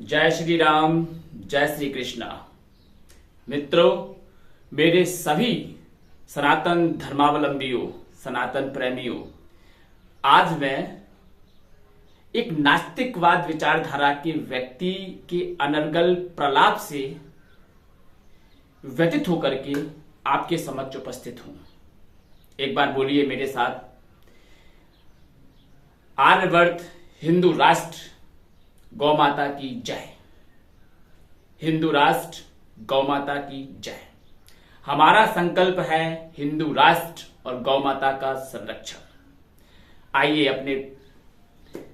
जय श्री राम, जय श्री कृष्णा। मित्रों, मेरे सभी सनातन धर्मावलंबियों, सनातन प्रेमियों, आज मैं एक नास्तिकवाद विचारधारा के व्यक्ति के अनर्गल प्रलाप से व्यथित होकर के आपके समक्ष उपस्थित हूं। एक बार बोलिए मेरे साथ, आर्यवर्त हिंदू राष्ट्र गौ माता की जय। हिंदू राष्ट्र गौ माता की जय। हमारा संकल्प है हिंदू राष्ट्र और गौ माता का संरक्षण। आइए अपने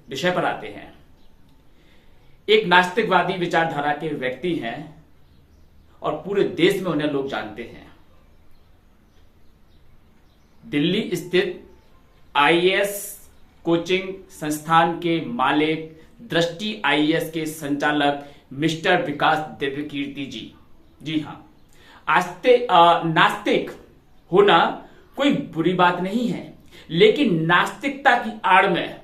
विषय पर आते हैं। एक नास्तिकवादी विचारधारा के व्यक्ति हैं और पूरे देश में उन्हें लोग जानते हैं। दिल्ली स्थित आईएएस कोचिंग संस्थान के मालिक, दृष्टि आईएएस के संचालक मिस्टर विकास दिव्यकीर्ति जी। जी हाँ, नास्तिक होना कोई बुरी बात नहीं है, लेकिन नास्तिकता की आड़ में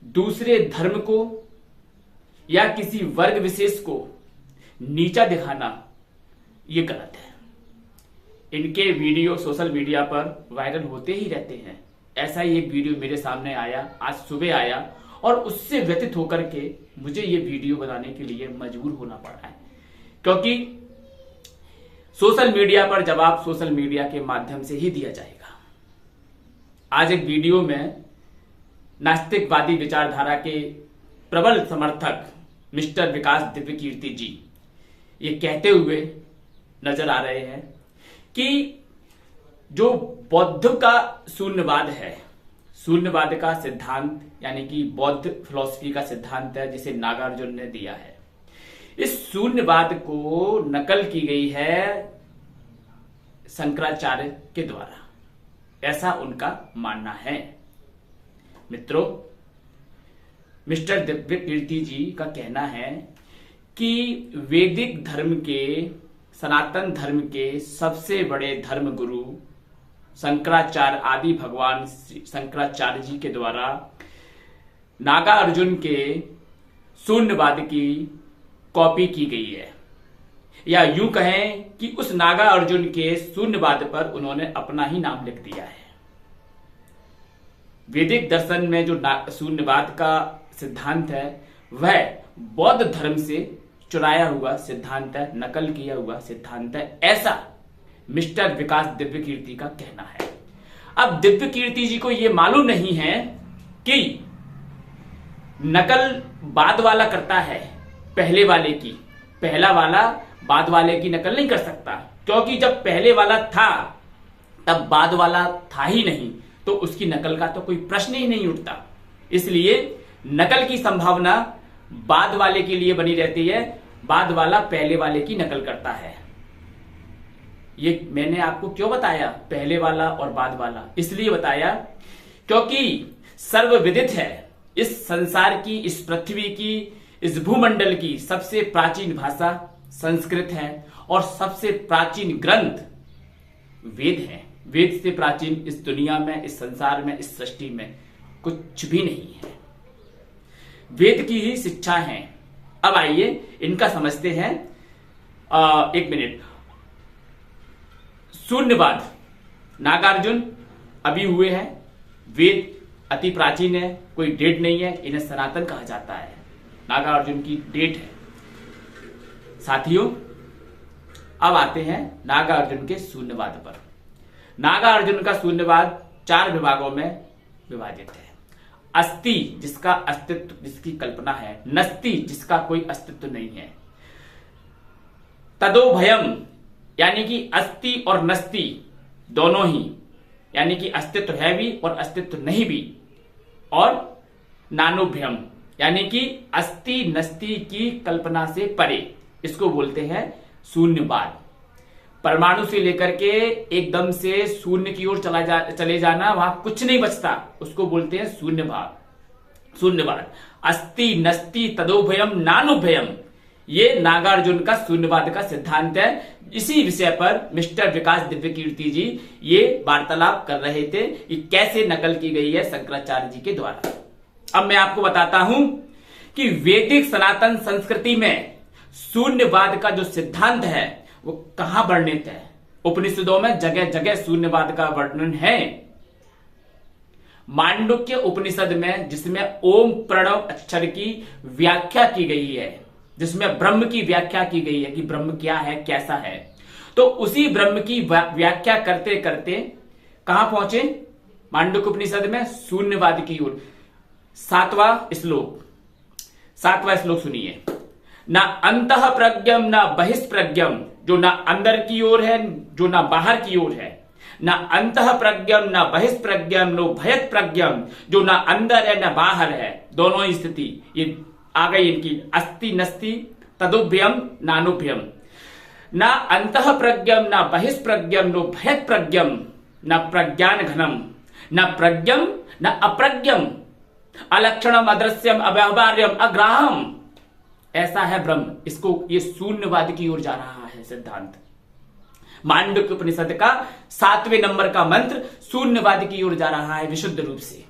दूसरे धर्म को या किसी वर्ग विशेष को नीचा दिखाना यह गलत है। इनके वीडियो सोशल मीडिया पर वायरल होते ही रहते हैं। ऐसा ही एक वीडियो मेरे सामने आया, आज सुबह आया, और उससे व्यथित होकर के मुझे ये वीडियो बनाने के लिए मजबूर होना पड़ा है। क्योंकि सोशल मीडिया पर जवाब सोशल मीडिया के माध्यम से ही दिया जाएगा। आज एक वीडियो में नास्तिकवादी विचारधारा के प्रबल समर्थक मिस्टर विकास दिव्यकीर्ति जी ये कहते हुए नजर आ रहे हैं कि जो बौद्ध का शून्यवाद है, शून्यवाद का सिद्धांत यानी कि बौद्ध फिलॉसफी का सिद्धांत है जिसे नागार्जुन ने दिया है, इस शून्यवाद को नकल की गई है शंकराचार्य के द्वारा, ऐसा उनका मानना है। मित्रों, मिस्टर दिव्यकीर्ति जी का कहना है कि वैदिक धर्म के, सनातन धर्म के सबसे बड़े धर्म गुरु शंकराचार्य, आदि भगवान शंकराचार्य जी के द्वारा नागार्जुन के शून्यवाद की कॉपी की गई है, या यूं कहें कि उस नागार्जुन के शून्यवाद पर उन्होंने अपना ही नाम लिख दिया है। वैदिक दर्शन में जो शून्यवाद का सिद्धांत है वह बौद्ध धर्म से चुराया हुआ सिद्धांत है, नकल किया हुआ सिद्धांत है, ऐसा मिस्टर विकास दिव्यकीर्ति का कहना है। अब दिव्यकीर्ति जी को यह मालूम नहीं है कि नकल बाद वाला करता है पहले वाले की, पहला वाला बाद वाले की नकल नहीं कर सकता, क्योंकि जब पहले वाला था तब बाद वाला था ही नहीं, तो उसकी नकल का तो कोई प्रश्न ही नहीं उठता। इसलिए नकल की संभावना बाद वाले के लिए बनी रहती है, बाद वाला पहले वाले की नकल करता है। ये मैंने आपको क्यों बताया पहले वाला और बाद वाला? इसलिए बताया क्योंकि सर्वविदित है इस संसार की, इस पृथ्वी की, इस भूमंडल की सबसे प्राचीन भाषा संस्कृत है और सबसे प्राचीन ग्रंथ वेद है। वेद से प्राचीन इस दुनिया में, इस संसार में, इस सृष्टि में कुछ भी नहीं है। वेद की ही शिक्षा है। अब आइए इनका समझते हैं। एक मिनट। शून्यवाद नागार्जुन अभी हुए हैं, वेद अति प्राचीन है, कोई डेट नहीं है, इन्हें सनातन कहा जाता है। नागार्जुन की डेट है। साथियों, अब आते हैं नागार्जुन के शून्यवाद पर। नागार्जुन का शून्यवाद 4 विभागों में विभाजित है। अस्ति, जिसका अस्तित्व, जिसकी कल्पना है। नस्ति, जिसका कोई अस्तित्व नहीं है। तदोभयम, यानी कि अस्ति और नस्ति दोनों ही, यानी कि अस्तित्व है भी और अस्तित्व नहीं भी। और नानुभ्यम, यानी कि अस्ति नस्ति की कल्पना से परे, इसको बोलते हैं शून्यवाद। परमाणु से लेकर के एकदम से शून्य की ओर चले जाना, वहां कुछ नहीं बचता, उसको बोलते हैं शून्यवाद। अस्ति नस्ति तदोभयम नानुभयम, ये नागार्जुन का शून्यवाद का सिद्धांत है। इसी विषय पर मिस्टर विकास दिव्यकीर्ति जी ये वार्तालाप कर रहे थे कि कैसे नकल की गई है शंकराचार्य जी के द्वारा। अब मैं आपको बताता हूं कि वैदिक सनातन संस्कृति में शून्यवाद का जो सिद्धांत है वो कहां वर्णित है। उपनिषदों में जगह जगह शून्यवाद का वर्णन है। मांडुक्य उपनिषद में, जिसमें ओम प्रणव अक्षर की व्याख्या की गई है, जिसमें ब्रह्म की व्याख्या की गई है कि ब्रह्म क्या है, कैसा है, तो उसी ब्रह्म की व्याख्या करते करते कहां पहुंचे मांडुक्य उपनिषद में? शून्यवाद की ओर। सातवां श्लोक सुनिए। ना अंतः प्रज्ञम ना बहिष्प्रज्ञम, जो ना अंदर की ओर है जो ना बाहर की ओर है, ना अंतः प्रज्ञम ना बहिष्प्रज्ञम नो भयत प्रज्ञम, जो ना अंदर है ना बाहर है, दोनों ही स्थिति ये आ गई इनकी। अस्ति नस्ति तदुभ्यम नानुभ्यम। ना अंतः प्रज्ञम ना बहिष्प्रज्ञम नो भयत प्रज्ञम, न प्रज्ञान घनम न प्रज्ञम न अप्रज्ञम, अलक्षणम अदृश्यम अव्यवहार्यम अग्राहम। ऐसा है ब्रह्म। इसको ये शून्यवाद की ओर जा रहा है सिद्धांत। मांडुक्य उपनिषद का 7वें नंबर का मंत्र शून्यवाद की ओर जा रहा है विशुद्ध रूप से।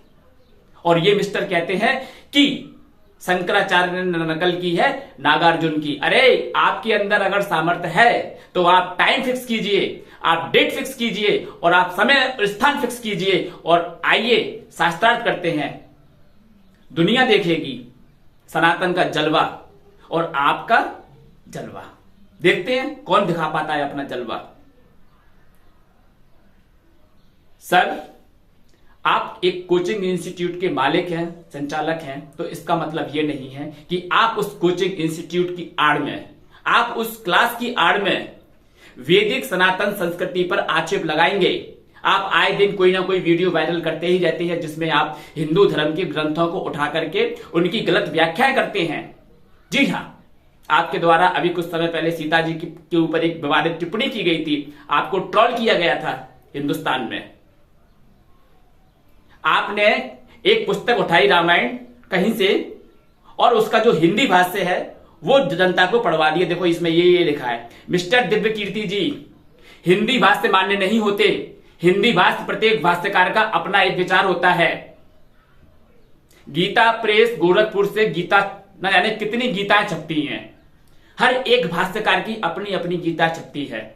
और ये मिस्टर कहते हैं कि शंकराचार्य ने नकल की है नागार्जुन की। अरे आपके अंदर अगर सामर्थ्य है तो आप टाइम फिक्स कीजिए, आप डेट फिक्स कीजिए और आप समय और स्थान फिक्स कीजिए और आइए शास्त्रार्थ करते हैं। दुनिया देखेगी सनातन का जलवा और आपका जलवा। देखते हैं कौन दिखा पाता है अपना जलवा। सर, आप एक कोचिंग इंस्टीट्यूट के मालिक हैं, संचालक हैं, तो इसका मतलब यह नहीं है कि आप उस कोचिंग इंस्टीट्यूट की आड़ में, आप उस क्लास की आड़ में वैदिक सनातन संस्कृति पर आक्षेप लगाएंगे। आप आए दिन कोई ना कोई वीडियो वायरल करते ही रहते हैं जिसमें आप हिंदू धर्म के ग्रंथों को उठा करके उनकी गलत व्याख्याएं करते हैं। जी हां, आपके द्वारा अभी कुछ समय पहले सीता जी के ऊपर एक विवादित टिप्पणी की गई थी, आपको ट्रोल किया गया था हिंदुस्तान में। आपने एक पुस्तक उठाई रामायण कहीं से और उसका जो हिंदी भाष्य है वो जनता को पढ़वा दिया। देखो इसमें ये लिखा है, मिस्टर दिव्य कीर्ति जी, हिंदी भाष्य मान्य नहीं होते। हिंदी भाष्य प्रत्येक भाष्यकार का अपना एक विचार होता है। गीता प्रेस गोरखपुर से गीता न जाने कितनी गीताएं छपती हैं, हर एक भाष्यकार की अपनी अपनी गीता छपती है।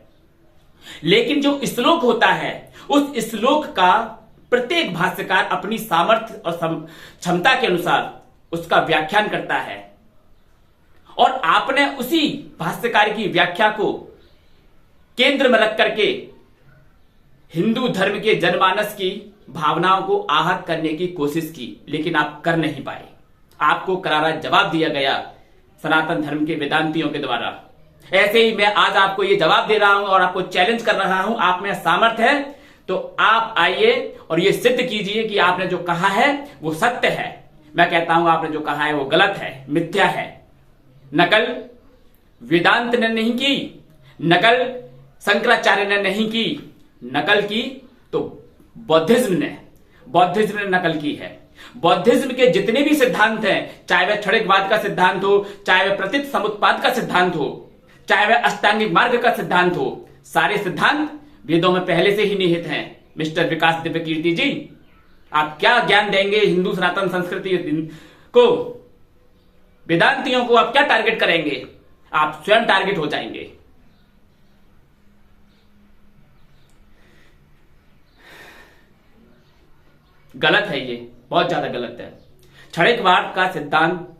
लेकिन जो श्लोक होता है उस श्लोक का प्रत्येक भाष्यकार अपनी सामर्थ्य और क्षमता के अनुसार उसका व्याख्यान करता है। और आपने उसी भाष्यकार की व्याख्या को केंद्र में रख करके हिंदू धर्म के जनमानस की भावनाओं को आहत करने की कोशिश की, लेकिन आप कर नहीं पाए। आपको करारा जवाब दिया गया सनातन धर्म के वेदांतियों के द्वारा। ऐसे ही मैं आज आपको यह जवाब दे रहा हूं और आपको चैलेंज कर रहा हूं। आप में सामर्थ्य है तो आप आइए और यह सिद्ध कीजिए कि आपने जो कहा है वो सत्य है। मैं कहता हूं आपने जो कहा है वो गलत है, मिथ्या है। नकल वेदांत ने नहीं की, नकल शंकराचार्य ने नहीं की, नकल की तो बौद्धिज्म ने नकल की है। बौद्धिज्म के जितने भी सिद्धांत हैं, चाहे वह क्षणिकवाद का सिद्धांत हो, चाहे वह प्रतीत समुत्पाद का सिद्धांत हो, चाहे वह अष्टांगिक मार्ग का सिद्धांत हो, सारे सिद्धांत वेदों में पहले से ही निहित हैं। मिस्टर विकास दिव्य कीर्ति जी, आप क्या ज्ञान देंगे हिंदू सनातन संस्कृति को? वेदांतियों को आप क्या टारगेट करेंगे? आप स्वयं टारगेट हो जाएंगे। गलत है, ये बहुत ज्यादा गलत है। क्षणिकवाद का सिद्धांत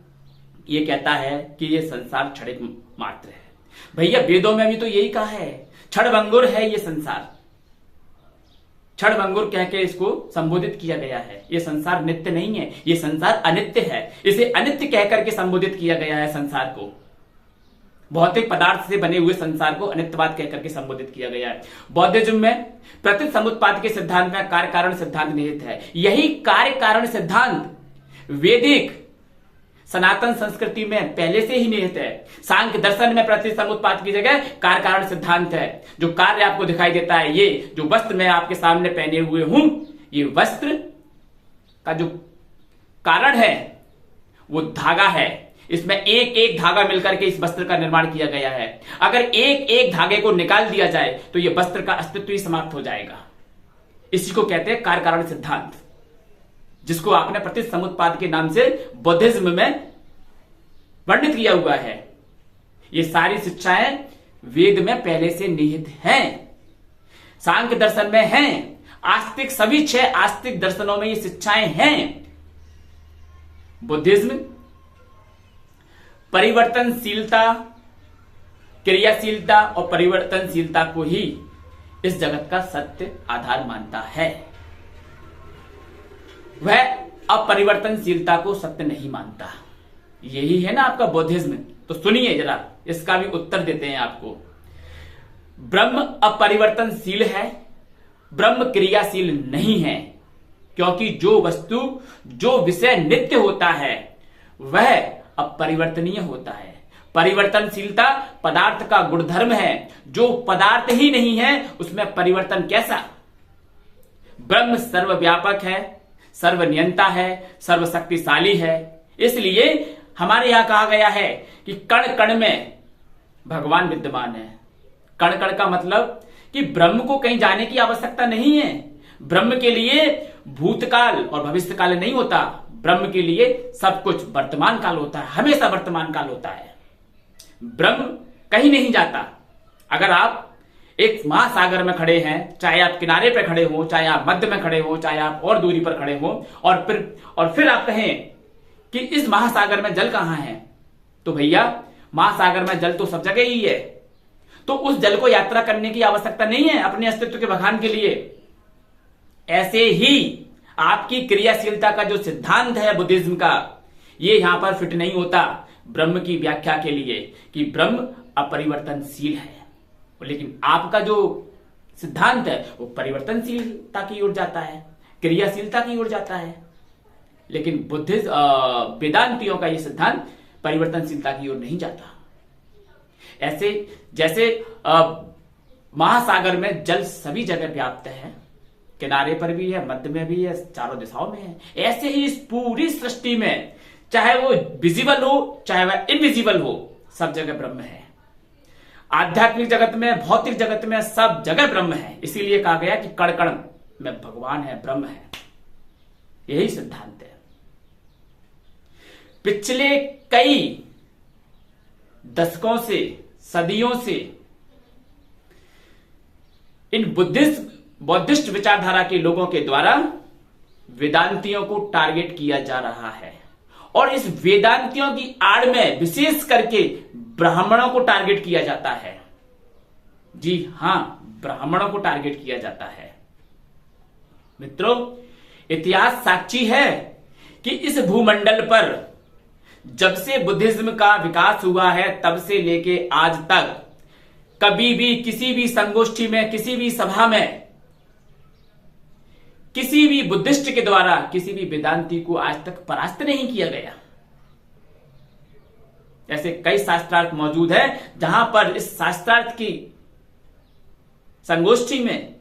ये कहता है कि ये संसार क्षणिक मात्र है। भैया वेदों में भी तो यही कहा है, क्षणभंगुर है ये संसार। क्षणभंगुर कह के इसको संबोधित किया गया है। ये संसार नित्य नहीं है, ये संसार अनित्य है। इसे अनित्य कह करके संबोधित किया गया है संसार को। भौतिक पदार्थ से बने हुए संसार को अनित्यवाद कह करके संबोधित किया गया है। बौद्धिज्म में प्रतीत समुत्पाद के सिद्धांत में कार्य कारण सिद्धांत निहित है। यही कार्य कारण सिद्धांत वेदिक सनातन संस्कृति में पहले से ही निहित है। सांख्य दर्शन में प्रतीत समुत्पाद की जगह कार्य कारण सिद्धांत है। जो कार्य आपको दिखाई देता है, ये जो वस्त्र मैं आपके सामने पहने हुए हूं, ये वस्त्र का जो कारण है वो धागा है। इसमें एक एक धागा मिलकर के इस वस्त्र का निर्माण किया गया है। अगर एक एक धागे को निकाल दिया जाए तो यह वस्त्र का अस्तित्व ही समाप्त हो जाएगा। इसी को कहते हैं कार्य कारण सिद्धांत, जिसको आपने प्रतीत समुत्पाद के नाम से बौद्धिज्म में वर्णित किया हुआ है। ये सारी शिक्षाएं वेद में पहले से निहित हैं, सांख्य दर्शन में हैं, आस्तिक सभी 6 आस्तिक दर्शनों में ये शिक्षाएं हैं। बुद्धिज्म परिवर्तनशीलता, क्रियाशीलता और परिवर्तनशीलता को ही इस जगत का सत्य आधार मानता है। वह अपरिवर्तनशीलता को सत्य नहीं मानता। यही है ना आपका बुद्धिज्म। तो सुनिए जरा, इसका भी उत्तर देते हैं आपको। ब्रह्म अपरिवर्तनशील है, ब्रह्म क्रियाशील नहीं है, क्योंकि जो वस्तु, जो विषय नित्य होता है वह अपरिवर्तनीय होता है। परिवर्तनशीलता पदार्थ का गुणधर्म है, जो पदार्थ ही नहीं है उसमें परिवर्तन कैसा। ब्रह्म सर्वव्यापक है, सर्वनियंता है, सर्वशक्तिशाली है। इसलिए हमारे यहां कहा गया है कि कण कण में भगवान विद्यमान है। कण कण का मतलब कि ब्रह्म को कहीं जाने की आवश्यकता नहीं है। ब्रह्म के लिए भूतकाल और भविष्यकाल नहीं होता। ब्रह्म के लिए सब कुछ वर्तमान काल होता है, हमेशा वर्तमान काल होता है। ब्रह्म कहीं नहीं जाता। अगर आप एक महासागर में खड़े हैं, चाहे आप किनारे पे खड़े हो, चाहे आप मध्य में खड़े हो, चाहे आप और दूरी पर खड़े हो, और फिर आप कहें कि इस महासागर में जल कहां है, तो भैया महासागर में जल तो सब जगह ही है। तो उस जल को यात्रा करने की आवश्यकता नहीं है अपने अस्तित्व के बखान के लिए। ऐसे ही आपकी क्रियाशीलता का जो सिद्धांत है बुद्धिज्म का, ये यहां पर फिट नहीं होता ब्रह्म की व्याख्या के लिए कि ब्रह्म अपरिवर्तनशील है। लेकिन आपका जो सिद्धांत है वो परिवर्तनशीलता की ओर जाता है, क्रियाशीलता की ओर जाता है। लेकिन बुद्धिस्ट वेदांतियों का ये सिद्धांत परिवर्तनशीलता की ओर नहीं जाता। ऐसे जैसे महासागर में जल सभी जगह व्याप्त है, किनारे पर भी है, मध्य में भी है, चारों दिशाओं में है, ऐसे ही इस पूरी सृष्टि में चाहे वो विजिबल हो चाहे वह इनविजिबल हो, सब जगह ब्रह्म है। आध्यात्मिक जगत में, भौतिक जगत में, सब जगह ब्रह्म है। इसीलिए कहा गया कि कण कण में भगवान है, ब्रह्म है। यही सिद्धांत है। पिछले कई दशकों से, सदियों से इन बौद्धिस्ट विचारधारा के लोगों के द्वारा वेदांतियों को टारगेट किया जा रहा है। और इस वेदांतियों की आड़ में विशेष करके ब्राह्मणों को टारगेट किया जाता है। जी हां, ब्राह्मणों को टारगेट किया जाता है। मित्रों, इतिहास साक्षी है कि इस भूमंडल पर जब से बुद्धिज्म का विकास हुआ है तब से लेके आज तक कभी भी किसी भी संगोष्ठी में, किसी भी सभा में, किसी भी बुद्धिस्ट के द्वारा किसी भी वेदांती को आज तक परास्त नहीं किया गया। ऐसे कई शास्त्रार्थ मौजूद है जहां पर इस शास्त्रार्थ की संगोष्ठी में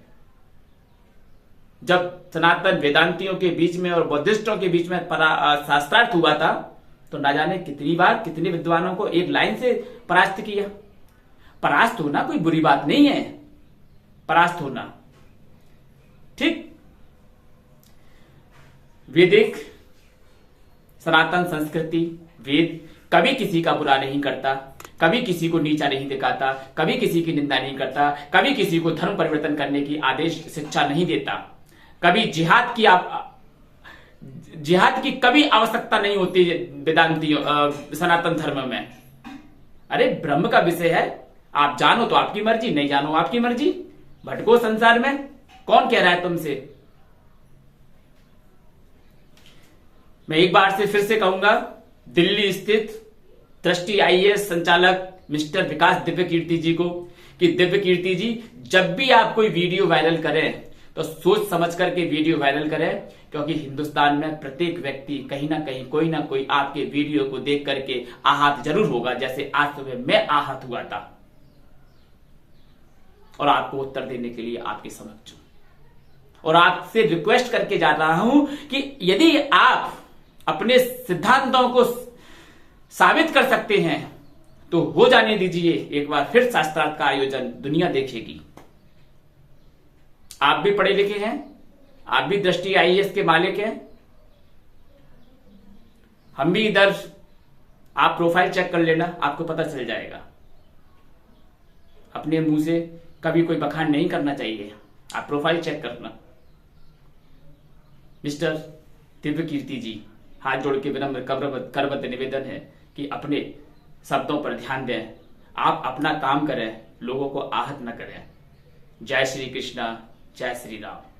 जब सनातन वेदांतियों के बीच में और बुद्धिस्टों के बीच में शास्त्रार्थ हुआ था तो ना जाने कितनी बार कितने विद्वानों को एक लाइन से परास्त किया। परास्त होना कोई बुरी बात नहीं है, परास्त होना ठीक। वैदिक सनातन संस्कृति, वेद कभी किसी का बुरा नहीं करता, कभी किसी को नीचा नहीं दिखाता, कभी किसी की निंदा नहीं करता, कभी किसी को धर्म परिवर्तन करने की आदेश शिक्षा नहीं देता, कभी जिहाद की कभी आवश्यकता नहीं होती वेदांतियों सनातन धर्म में। अरे ब्रह्म का विषय है, आप जानो तो आपकी मर्जी, नहीं जानो आपकी मर्जी, भटको संसार में, कौन कह रहा है तुमसे। मैं एक बार से फिर से कहूंगा, दिल्ली स्थित दृष्टि आईएएस संचालक मिस्टर विकास दिव्य कीर्ति जी को कि दिव्य कीर्ति जी, जब भी आप कोई वीडियो वायरल करें तो सोच समझ करके वीडियो वायरल करें, क्योंकि हिंदुस्तान में प्रत्येक व्यक्ति कहीं ना कहीं कोई ना कोई आपके वीडियो को देख करके आहत जरूर होगा, जैसे आज सुबह मैं आहत हुआ था। और आपको उत्तर देने के लिए आपके समक्ष हूं और आपसे रिक्वेस्ट करके जा रहा हूं कि यदि आप अपने सिद्धांतों को साबित कर सकते हैं तो हो जाने दीजिए, एक बार फिर शास्त्रार्थ का आयोजन दुनिया देखेगी। आप भी पढ़े लिखे हैं, आप भी दृष्टि आईएएस के मालिक हैं, हम भी इधर आप प्रोफाइल चेक कर लेना, आपको पता चल जाएगा। अपने मुंह से कभी कोई बखान नहीं करना चाहिए, आप प्रोफाइल चेक करना। मिस्टर दिव्य कीर्ति जी, हाथ जोड़ के विनम्र करबद्ध निवेदन है कि अपने शब्दों पर ध्यान दें, आप अपना काम करें, लोगों को आहत न करें। जय श्री कृष्णा, जय श्री राम।